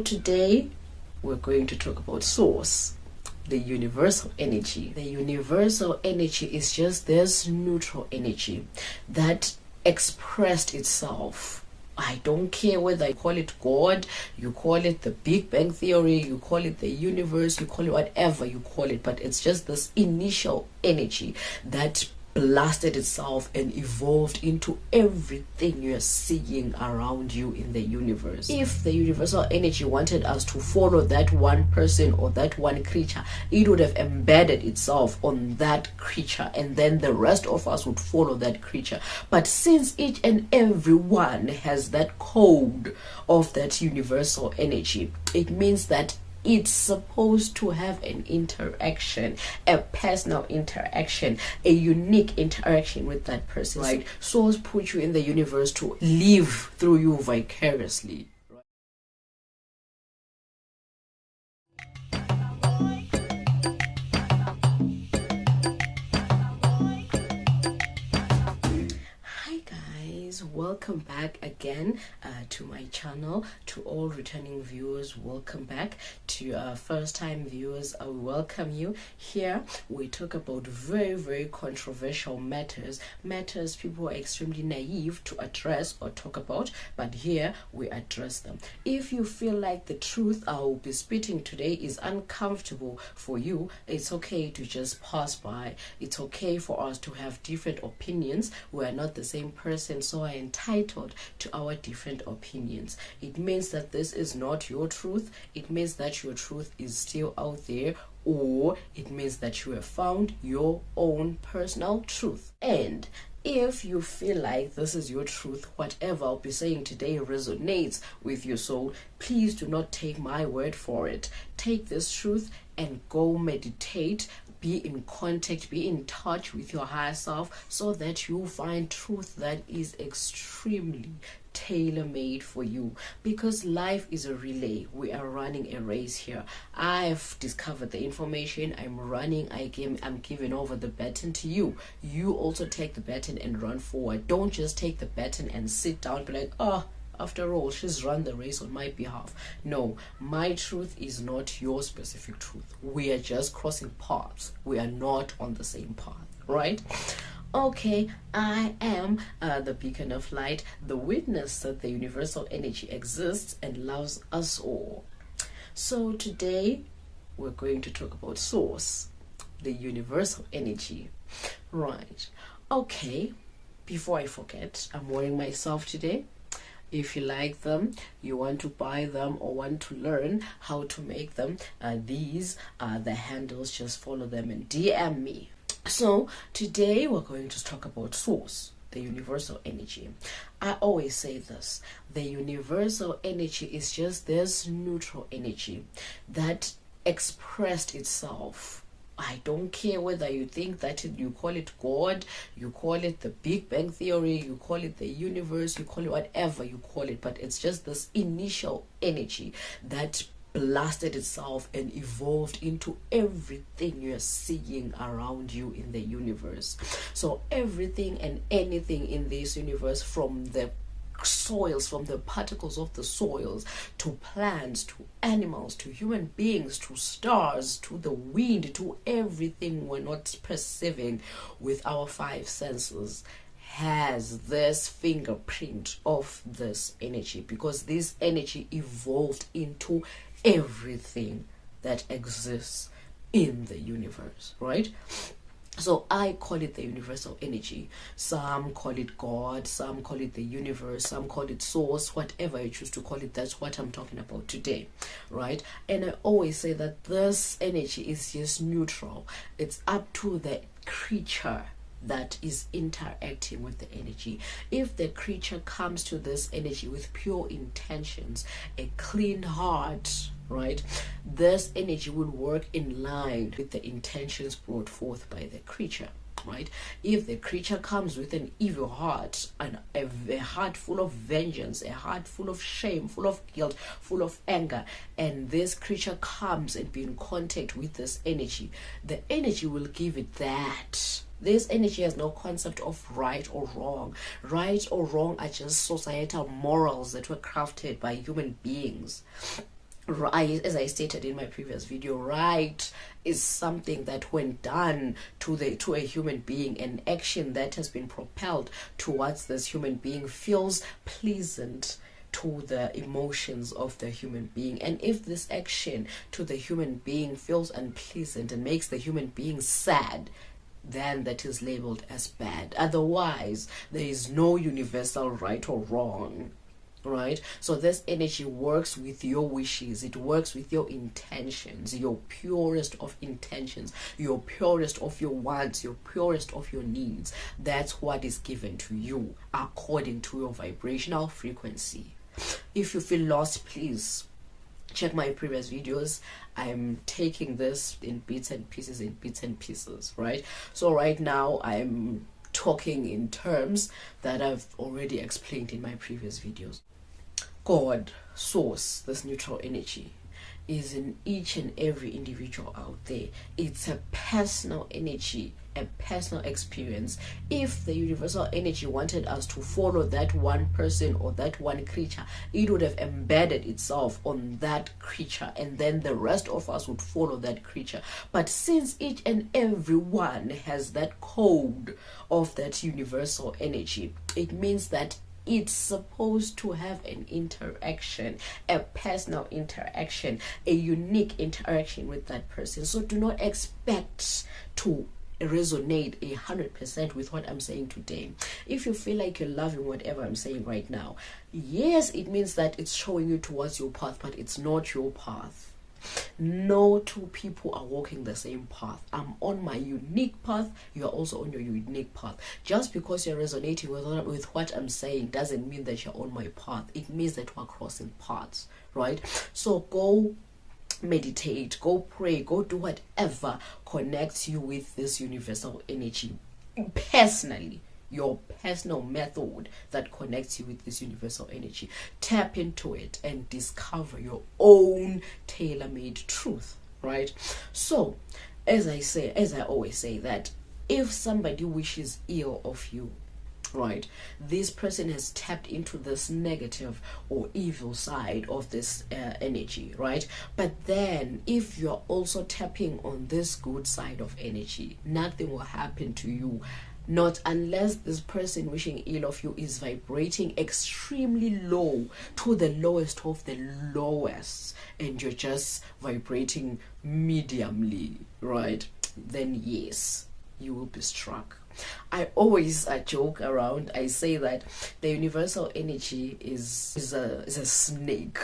Today, we're going to talk about source, the universal energy. The universal energy is just this neutral energy that expressed itself. I don't care whether you call it God, you call it the Big Bang Theory, you call it the universe, you call it whatever you call it, but it's just this initial energy that blasted itself and evolved into everything you're seeing around you in the universe. If the universal energy wanted us to follow that one person or that one creature, it would have embedded itself on that creature, and then the rest of us would follow that creature. But since each and every one has that code of that universal energy, it means that it's supposed to have an interaction, a personal interaction, a unique interaction with that person. Right? Source put you in the universe to live through you vicariously. Hi guys, welcome back again to my channel. To all returning viewers, welcome back. To first time viewers, I welcome you. Here we talk about very controversial matters people are extremely naive to address or talk about, but here we address them. If you feel like the truth I will be spitting today is uncomfortable for you, it's okay to just pass by. It's okay for us to have different opinions. We are not the same person, so are entitled to our different opinions. It means that this is not your truth. It means that your truth is still out there, or it means that you have found your own personal truth. And if you feel like this is your truth, whatever I'll be saying today resonates with your soul, please do not take my word for it. Take this truth and go meditate, be in contact, be in touch with your higher self, so that you find truth that is extremely tailor-made for you. Because life is a relay. We are running a race here. I've discovered the information, I'm running, I'm giving over the baton to you. You also take the baton and run forward. Don't just take the baton and sit down and be like, oh, after all, she's run the race on my behalf. No, my truth is not your specific truth. We are just crossing paths. We are not on the same path, right? Okay, I am the beacon of light, the witness that the universal energy exists and loves us all. So today, we're going to talk about source, the universal energy. Right. Okay, before I forget, I'm wearing myself today. If you like them, you want to buy them, or want to learn how to make them, these are the handles. Just follow them and DM me. So today we're going to talk about source, the universal energy. I always say this: the universal energy is just this neutral energy that expressed itself. I don't care whether you think that you call it God, you call it the Big Bang Theory, you call it the universe, you call it whatever you call it, but it's just this initial energy that blasted itself and evolved into everything you're seeing around you in the universe. So everything and anything in this universe, from the soils, from the particles of the soils, to plants, to animals, to human beings, to stars, to the wind, to everything we're not perceiving with our five senses, has this fingerprint of this energy, because this energy evolved into everything that exists in the universe, right? So I call it the universal energy. Some call it God, some call it the universe, some call it source, whatever you choose to call it. That's what I'm talking about today, right? And I always say that this energy is just neutral. It's up to the creature that is interacting with the energy. If the creature comes to this energy with pure intentions, a clean heart, right, this energy will work in line with the intentions brought forth by the creature, right? If the creature comes with an evil heart, and a heart full of vengeance, a heart full of shame, full of guilt, full of anger, and this creature comes and be in contact with this energy, the energy will give it that. This energy has no concept of right or wrong. Right or wrong are just societal morals that were crafted by human beings. Right, as I stated in my previous video, right is something that when done to a human being, an action that has been propelled towards this human being feels pleasant to the emotions of the human being. And if this action to the human being feels unpleasant and makes the human being sad, then that is labeled as bad. Otherwise, there is no universal right or wrong. Right? So this energy works with your wishes, it works with your intentions, your purest of intentions, your purest of your wants, your purest of your needs. That's what is given to you according to your vibrational frequency. If you feel lost, please check my previous videos. I'm taking this in bits and pieces, right? So right now I'm talking in terms that I've already explained in my previous videos. God, source, this neutral energy, is in each and every individual out there. It's a personal energy, a personal experience. If the universal energy wanted us to follow that one person or that one creature, it would have embedded itself on that creature, and then the rest of us would follow that creature. But since each and every one has that code of that universal energy, it means that it's supposed to have an interaction, a personal interaction, a unique interaction with that person. So do not expect to resonate 100% with what I'm saying today. If you feel like you're loving whatever I'm saying right now, yes, it means that it's showing you towards your path, but it's not your path. No two people are walking the same path. I'm on my unique path, you're also on your unique path. Just because you're resonating with what I'm saying doesn't mean that you're on my path. It means that we're crossing paths, right? So go meditate, go pray, go do whatever connects you with this universal energy personally. Your personal method that connects you with this universal energy. Tap into it and discover your own tailor-made truth, right? So as I always say, that if somebody wishes ill of you, right, this person has tapped into this negative or evil side of this energy, right? But then if you're also tapping on this good side of energy, nothing will happen to you. Not unless this person wishing ill of you is vibrating extremely low, to the lowest of the lowest, and you're just vibrating mediumly, right? Then yes, you will be struck. I always joke around. I say that the universal energy is a snake,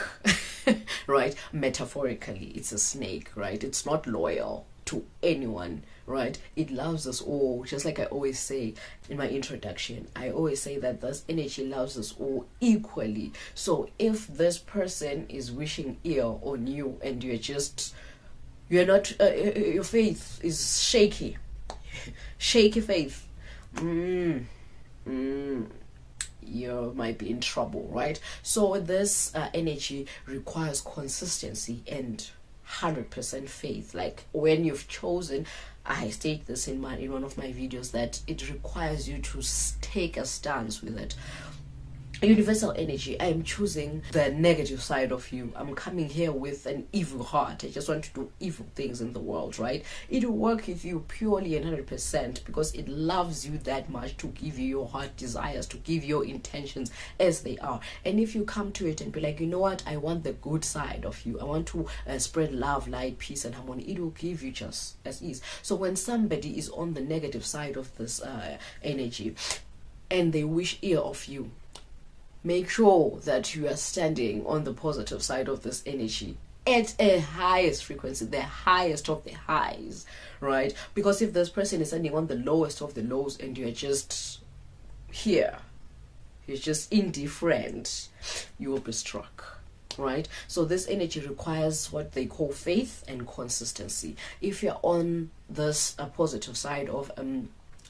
right? Metaphorically, it's a snake, right? It's not loyal to anyone, right? It loves us all. Just like I always say in my introduction, I always say that this energy loves us all equally. So if this person is wishing ill on you and you're not your faith is shaky faith, you might be in trouble, right? So this energy requires consistency and 100% faith. Like when you've chosen, I state this in one of my videos, that it requires you to take a stance with it. Universal energy, I am choosing the negative side of you. I'm coming here with an evil heart. I just want to do evil things in the world, right? It will work with you purely and 100% because it loves you that much to give you your heart desires, to give your intentions as they are. And if you come to it and be like, you know what, I want the good side of you, I want to spread love, light, peace and harmony, it will give you just as is. So when somebody is on the negative side of this energy and they wish ill of you, make sure that you are standing on the positive side of this energy at a highest frequency, the highest of the highs, right? Because if this person is standing on the lowest of the lows and you're just here, you're just indifferent, you will be struck, right? So this energy requires what they call faith and consistency. If you're on this positive side of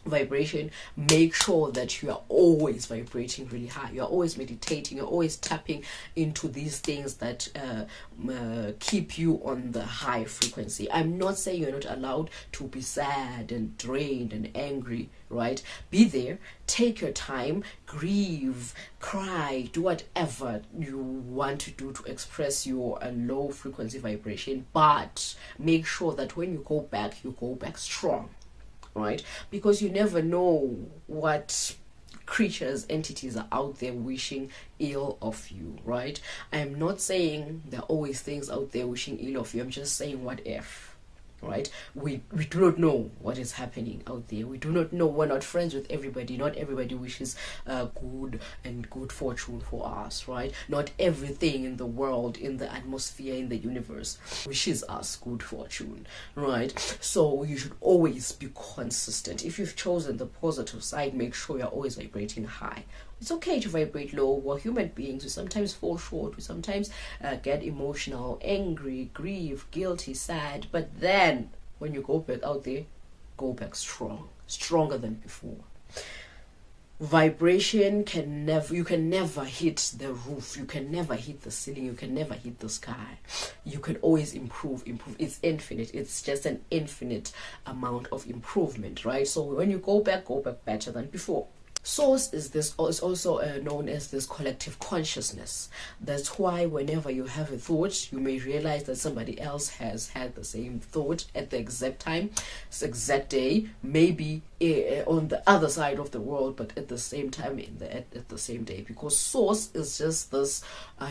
vibration, make sure that you are always vibrating really high. You're always meditating, you're always tapping into these things that keep you on the high frequency. I'm not saying you're not allowed to be sad and drained and angry, right? Be there, take your time, grieve, cry, do whatever you want to do to express your low frequency vibration, but make sure that when you go back strong, right? Because you never know what creatures, entities are out there wishing ill of you, right? I'm not saying there are always things out there wishing ill of you. I'm just saying, what if, right? We do not know what is happening out there. We do not know. We're not friends with everybody. Not everybody wishes good fortune for us, right? Not everything in the world, in the atmosphere, in the universe wishes us good fortune, right? So you should always be consistent. If you've chosen the positive side, make sure you're always vibrating high. It's okay to vibrate low. We're human beings. We sometimes fall short. We sometimes get emotional, angry, grieve, guilty, sad. But then when you go back out there, go back strong, stronger than before. Vibration you can never hit the roof. You can never hit the ceiling. You can never hit the sky. You can always improve. It's infinite. It's just an infinite amount of improvement, right? So when you go back better than before. Source is also known as this collective consciousness. That's why whenever you have a thought, you may realize that somebody else has had the same thought at the exact time, exact day, maybe on the other side of the world, but at the same time at the same day. Because source is just this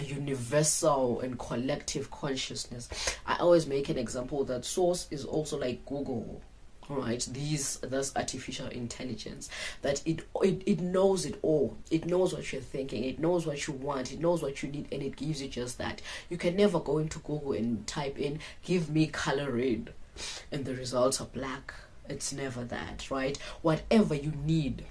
universal and collective consciousness. I always make an example that source is also like Google. Right, this artificial intelligence, that it knows it all. It knows what you're thinking, it knows what you want, it knows what you need, and it gives you just that. You can never go into Google and type in "give me color red" and the results are black. It's never that, right? Whatever you need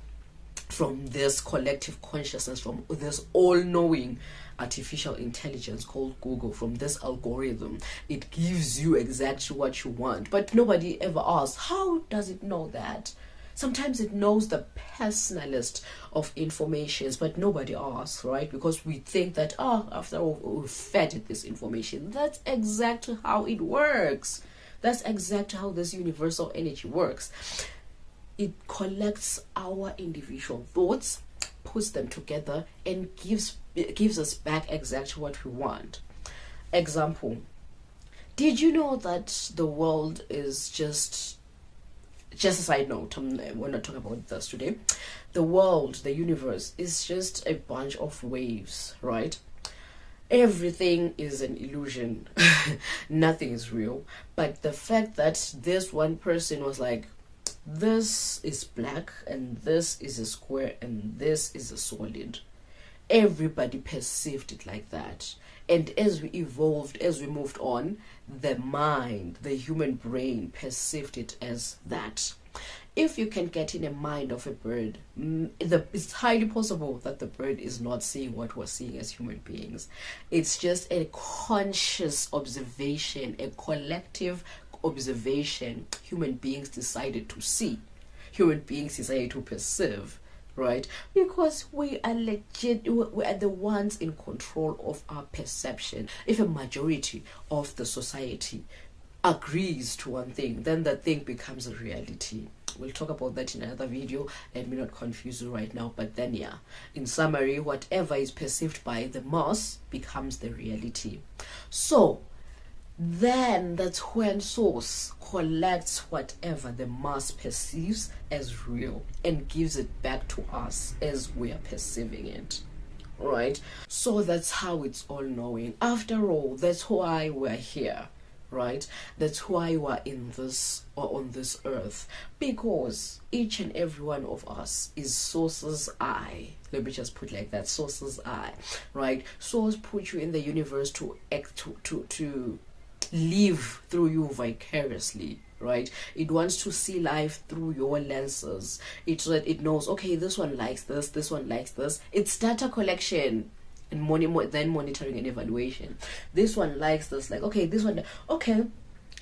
from this collective consciousness, from this all-knowing artificial intelligence called Google, from this algorithm, it gives you exactly what you want. But nobody ever asks, how does it know that? Sometimes it knows the personalist of informations, but nobody asks, right? Because we think that, after all, we fed it this information. That's exactly how it works. That's exactly how this universal energy works. It collects our individual thoughts, puts them together, and gives us back exactly what we want. Example: did you know that the world is just a side note, we're not talking about this today. The world, the universe, is just a bunch of waves, right? Everything is an illusion. Nothing is real. But the fact that this one person was like, this is black and this is a square and this is a solid, everybody perceived it like that. And as we evolved, as we moved on, the mind, the human brain, perceived it as that. If you can get in a mind of a bird, it's highly possible that the bird is not seeing what we're seeing as human beings. It's just a conscious observation, a collective observation human beings decided to see, human beings decided to perceive, right? Because we are the ones in control of our perception. If a majority of the society agrees to one thing, then that thing becomes a reality. We'll talk about that in another video. Let me not confuse you right now, but then in summary, whatever is perceived by the mass becomes the reality. So then that's when source collects whatever the mass perceives as real and gives it back to us as we are perceiving it, right? So that's how it's all knowing. After all, that's why we're here, right? That's why we're in this or on this earth, because each and every one of us is source's eye. Let me just put it like that, source's eye, right? Source put you in the universe to act, to live through you vicariously, right? It wants to see life through your lenses. It knows, okay, this one likes this one likes this. It's data collection and then monitoring and evaluation. This one likes this, like, okay, this one, okay,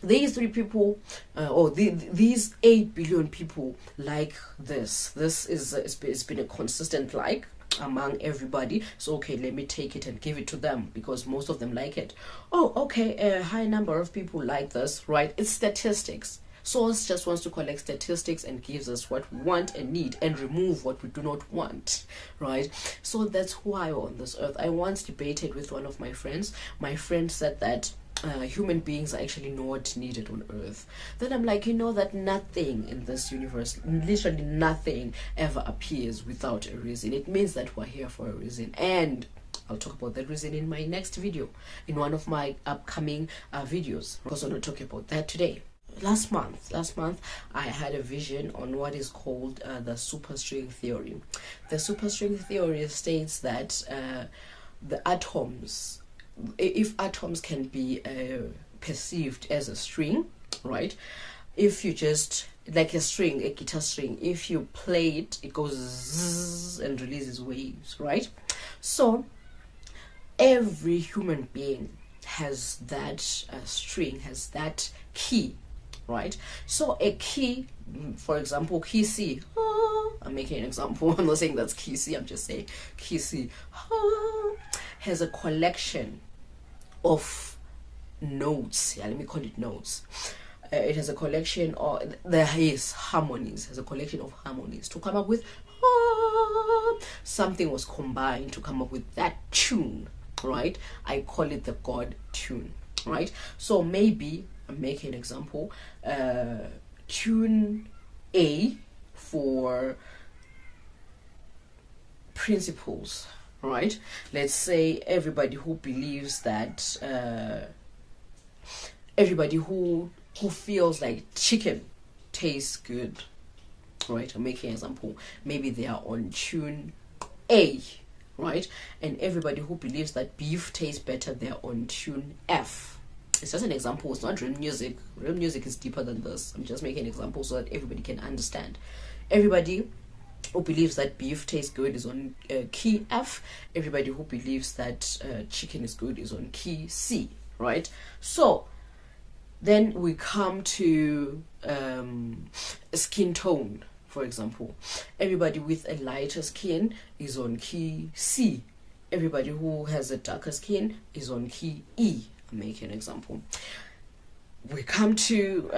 these 3 people, these 8 billion people like this. This is it's been a consistent like among everybody. So okay, let me take it and give it to them because most of them like it. Oh, okay, a high number of people like this, right? It's statistics. Source just wants to collect statistics and gives us what we want and need and remove what we do not want, right? So that's why we're on this earth. I once debated with one of my friends. My friend said that human beings are actually not needed on earth. Then I'm like, you know that nothing in this universe, literally nothing, ever appears without a reason. It means that we're here for a reason, and I'll talk about that reason in my next video, in one of my upcoming videos, because I'm not talking about that today. Last month I had a vision on what is called the superstring theory. The superstring theory states that the atoms, if atoms can be perceived as a string, right? If you just, like a string, a guitar string, if you play it, it goes zzz and releases waves, right? So every human being has that string, has that key, right? So a key, for example, key C, I'm making an example, I'm not saying that's key C, I'm just saying key C, has a collection of notes. Yeah, let me call it notes. It has a collection, or there is harmonies, has a collection of harmonies to come up with something was combined to come up with that tune, right? I call it the God tune, right? So maybe I'm making an example, tune A for principles, right? Let's say everybody who believes that everybody who feels like chicken tastes good, right? I'm making an example. Maybe they are on tune A, right? And everybody who believes that beef tastes better, they're on tune F. It's just an example. It's not real music. Real music is deeper than this. I'm just making an example so that everybody can understand. Everybody who believes that beef tastes good is on key F. Everybody who believes that chicken is good is on key C, right? So then we come to skin tone, for example. Everybody with a lighter skin is on key C. Everybody who has a darker skin is on key E. I'll make an example. We come to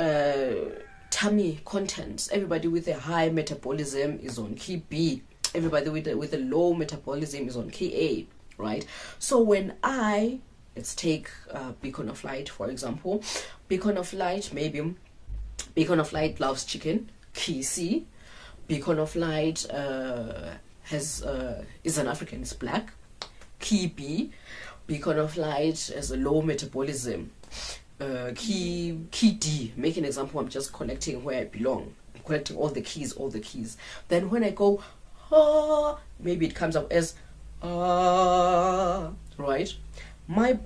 tummy contents. Everybody with a high metabolism is on key B. Everybody with a low metabolism is on key A, right? So when let's take Beacon of Light, for example. Beacon of Light, maybe Beacon of Light loves chicken, key C. Beacon of Light is an African, it's black, key B. Beacon of Light has a low metabolism, key D. Make an example. I'm just collecting where I belong. I'm collecting all the keys. Then when I go, maybe it comes up as right? My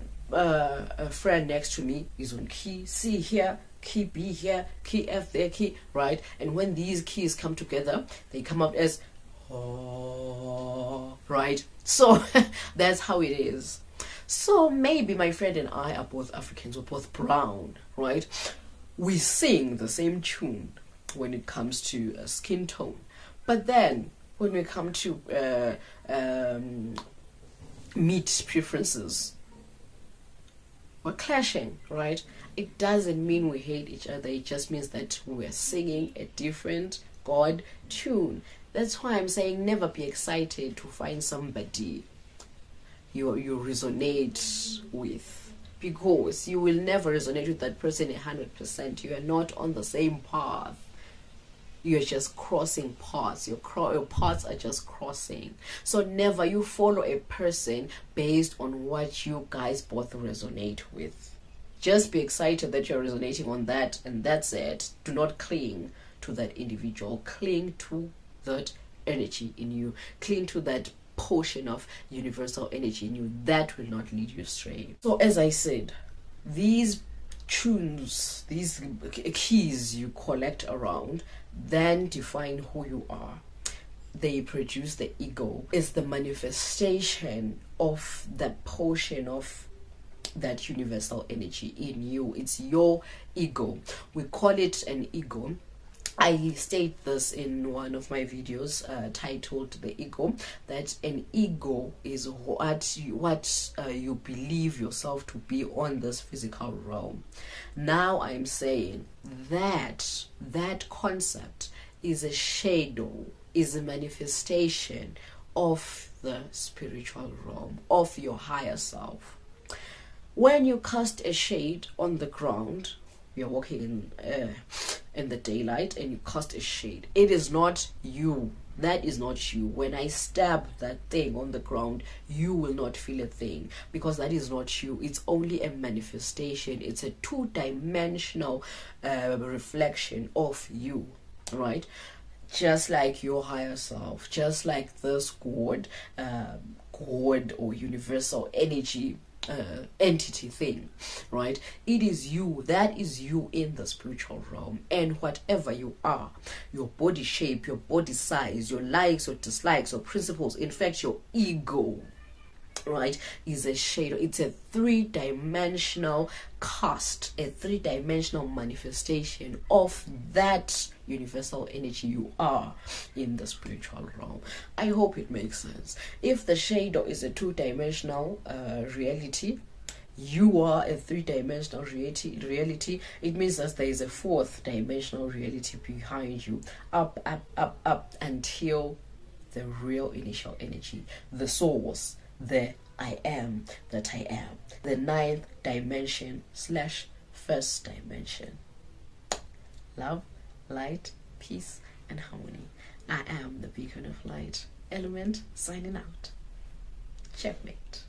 friend next to me is on key C here, key B here, key F there, key, right? And when these keys come together, they come out as right? So that's how it is. So maybe my friend and I are both Africans, we're both brown, right? We sing the same tune when it comes to skin tone. But then when we come to meat preferences, we're clashing, right? It doesn't mean we hate each other. It just means that we're singing a different God tune. That's why I'm saying never be excited to find somebody you resonate with, because you will never resonate with that person 100%. You are not on the same path. You're just crossing paths. Your paths are just crossing. So never you follow a person based on what you guys both resonate with. Just be excited that you're resonating on that, and that's it. Do not cling to that individual. Cling to that energy in you. Cling to that portion of universal energy in you that will not lead you astray. So as I said, these tunes, these keys you collect around, then define who you are. They produce the ego. It's the manifestation of that portion of that universal energy in you. It's your ego. We call it an ego. I state this in one of my videos titled The Ego, that an ego is what you believe yourself to be on this physical realm. Now I'm saying that that concept is a shadow, is a manifestation of the spiritual realm, of your higher self. When you cast a shade on the ground, you're walking in the daylight and you cast a shade. It is not you. That is not you. When I stab that thing on the ground, you will not feel a thing, because that is not you. It's only a manifestation. It's a two-dimensional reflection of you, right? Just like your higher self, just like this God or universal energy entity thing, right? It is you. That is you in the spiritual realm. And whatever you are, your body shape, your body size, your likes or dislikes or principles, in fact your ego, right, is a shadow. It's a three-dimensional cast, a three-dimensional manifestation of that universal energy you are in the spiritual realm. I hope it makes sense. If the shadow is a two-dimensional reality, you are a three-dimensional reality. It means that there is a fourth-dimensional reality behind you, up until the real initial energy, the source, the I am that I am, the ninth dimension / first dimension. Love, light, peace, and harmony. I am the beacon of light. Element signing out. Checkmate.